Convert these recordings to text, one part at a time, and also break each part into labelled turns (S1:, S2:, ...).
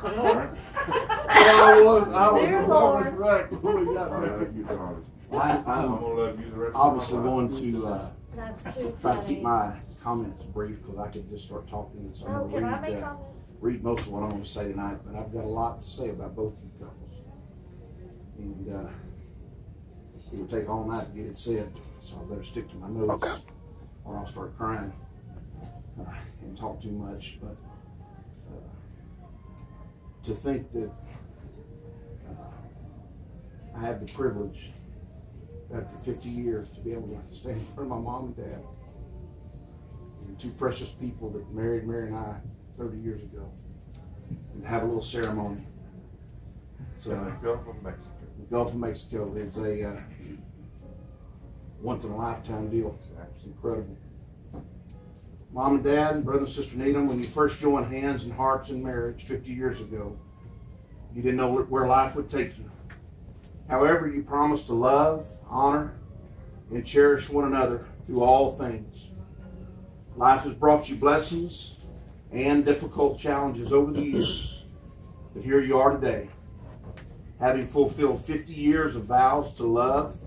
S1: I was
S2: Dear Lord.
S1: right before you got there.
S3: I'm obviously going to
S2: That's too
S3: try to
S2: funny.
S3: keep my comments brief because I could just start talking and so
S2: Oh,
S3: I'm
S2: can I
S3: going
S2: make
S3: to
S2: comments?
S3: read most of what I'm going to say tonight, but I've got a lot to say about both you couples. And it would take all night to get it said, so I better stick to my notes or I'll start crying and talk too much. But to think that I have the privilege after 50 years to be able to stand in front of my mom and dad and two precious people that married Mary and I 30 years ago and have a little ceremony. So
S4: the Gulf of Mexico.
S3: The Gulf of Mexico is a once in a lifetime deal. It's incredible. Mom and Dad, brother and sister Needham, when you first joined hands and hearts in marriage 50 years ago, you didn't know where life would take you. However, you promised to love, honor, and cherish one another through all things. Life has brought you blessings and difficult challenges over the years. But here you are today, having fulfilled 50 years of vows to love,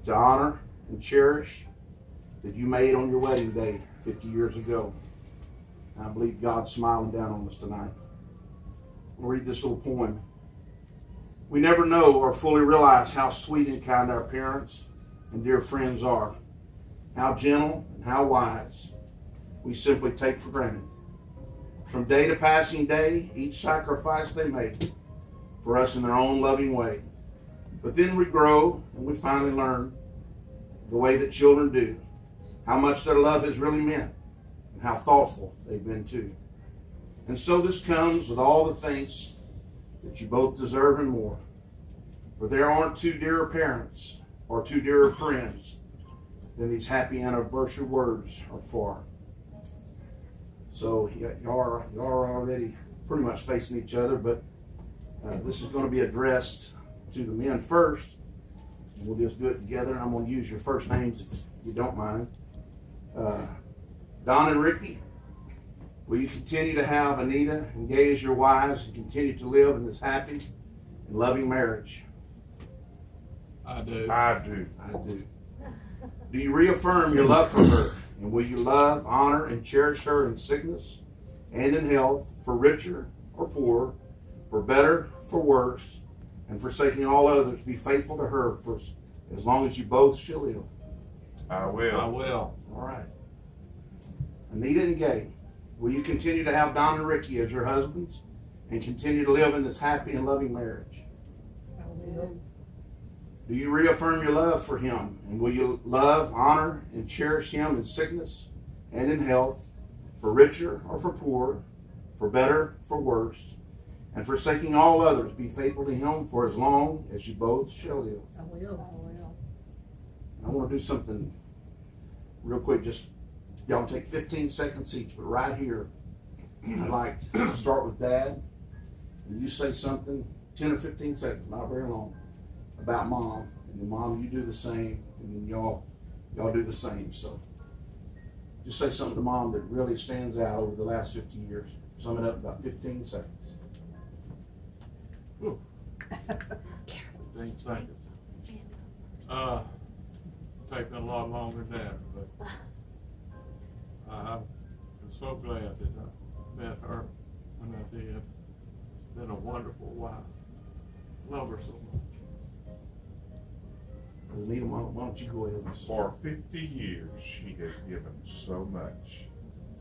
S3: to honor, and cherish that you made on your wedding day 50 years ago. And I believe God's smiling down on us tonight. I'll read this little poem. We never know or fully realize how sweet and kind our parents and dear friends are, how gentle and how wise we simply take for granted. From day to passing day, each sacrifice they make for us in their own loving way. But then we grow and we finally learn the way that children do, how much their love has really meant and how thoughtful they've been too. And so this comes with all the thanks that you both deserve and more. For there aren't two dearer parents or two dearer friends than these happy anniversary words are for. So you are already pretty much facing each other, but this is going to be addressed to the men first. We'll just do it together, and I'm going to use your first names if you don't mind. Don and Ricky, will you continue to have Annita and Gaye as your wives and continue to live in this happy and loving marriage?
S1: I do.
S4: I do.
S3: I do. Do you reaffirm your love for her? And will you love, honor, and cherish her in sickness and in health, for richer or poor, for better, for worse, and forsaking all others, be faithful to her for as long as you both shall live?
S4: I will.
S1: I will.
S3: All right. Annita and Gaye, will you continue to have Don and Ricky as your husbands and continue to live in this happy and loving marriage?
S2: I will.
S3: Do you reaffirm your love for him? And will you love, honor, and cherish him in sickness and in health, for richer or for poor, for better, for worse, and forsaking all others, be faithful to him for as long as you both shall live?
S2: I will.
S3: I want to do something real quick. Just y'all take 15 seconds each, but right here, I'd like to start with Dad. And you say something, 10 or 15 seconds, not very long, about Mom. And then Mom, you do the same, and then y'all do the same. So just say something to Mom that really stands out over the last 50 years. Sum it up in about 15 seconds.
S1: 15 seconds. Taking a lot longer than that, but I'm so glad that I met her when I did. She's been a wonderful wife. Love her so much.
S3: Anita, why don't you go ahead and
S4: For 50 years, she has given so much,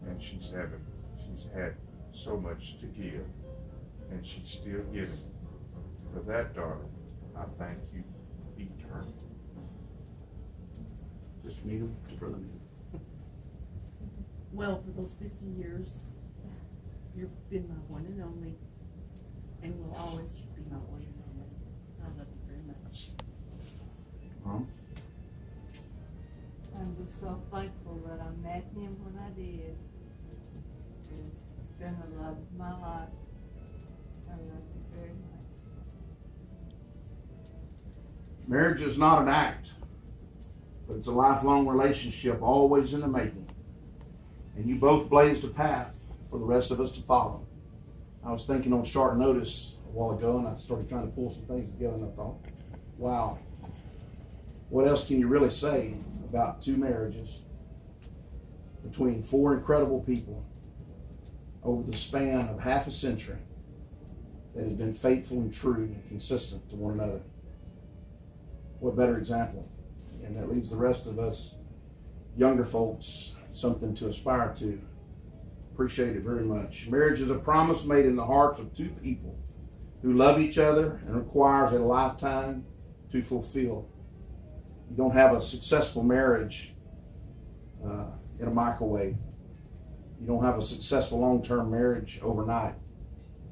S4: and she's had so much to give, and she's still giving. For that, darling, I thank you eternally.
S3: Mr. Needham to Brother Needham.
S5: Well, for those 50 years, you've been my one and only, and will always be my one and only. I love you very much.
S3: Mom?
S6: I'm just so thankful that I met him when I did. And it's been the love of my life. I love you very much.
S3: Marriage is not an act, but it's a lifelong relationship, always in the making. And you both blazed a path for the rest of us to follow. I was thinking on short notice a while ago, and I started trying to pull some things together, and I thought, wow, what else can you really say about two marriages between four incredible people over the span of half a century that has been faithful and true and consistent to one another? What better example? And that leaves the rest of us younger folks something to aspire to. Appreciate it very much. Marriage is a promise made in the hearts of two people who love each other and requires a lifetime to fulfill. You don't have a successful marriage in a microwave. You don't have a successful long-term marriage overnight.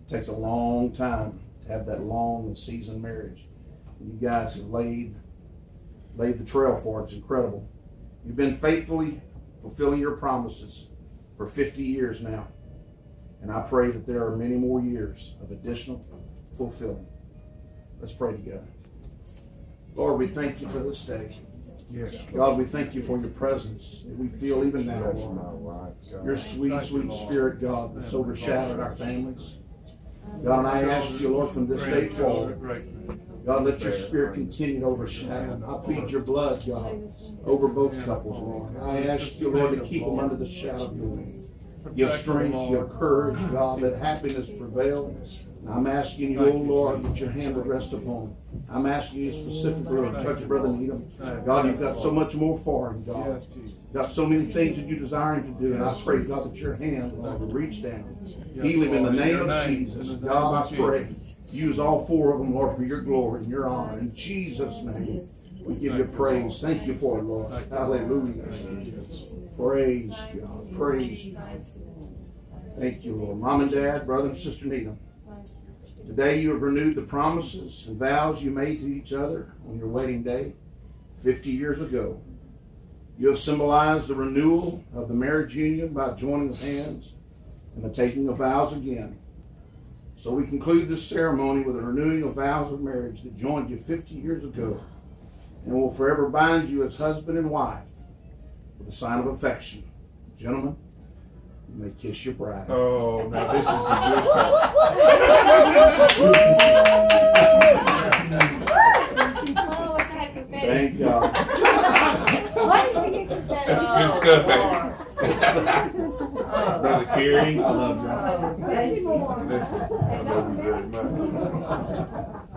S3: It takes a long time to have that long and seasoned marriage. You guys have laid the trail for it. It's incredible. You've been faithfully fulfilling your promises for 50 years now. And I pray that there are many more years of additional fulfilling. Let's pray together. Lord, we thank you for this day.
S4: Yes.
S3: God, we thank you for your presence that we feel even now, Lord. Your sweet, sweet spirit, God, that's overshadowed our families. God, and I ask you, Lord, from this day forward, God, let your spirit continue to overshadow. I plead your blood, God, over both couples, Lord. I ask you, Lord, to keep them under the shadow of your wings. Give strength, give courage, God, let happiness prevail. I'm asking you, oh Lord, that your hand would rest upon him. I'm asking you specifically, Lord, to touch Brother Needham. God, you've got so much more for him, God. You've got so many things that you desire him to do, and I pray, God, that your hand will reach down. Heal him in the name of Jesus. God, I pray, use all four of them, Lord, for your glory and your honor. In Jesus' name, we give you praise. Thank you for it, Lord. Hallelujah. Praise God. Praise God. Thank you, Lord. Mom and Dad, brother and sister Needham. Today you have renewed the promises and vows you made to each other on your wedding day 50 years ago. You have symbolized the renewal of the marriage union by joining of hands and the taking of vows again. So we conclude this ceremony with a renewing of vows of marriage that joined you 50 years ago and will forever bind you as husband and wife with a sign of affection. Gentlemen, you may kiss your bride.
S4: Oh, now this is a
S2: Oh, I wish I had confetti.
S3: Thank God.
S2: Why did we get confetti?
S4: That's good stuff, baby. Brother Kerry,
S3: I love you.
S2: Confetti more.
S4: listen, I love you very much.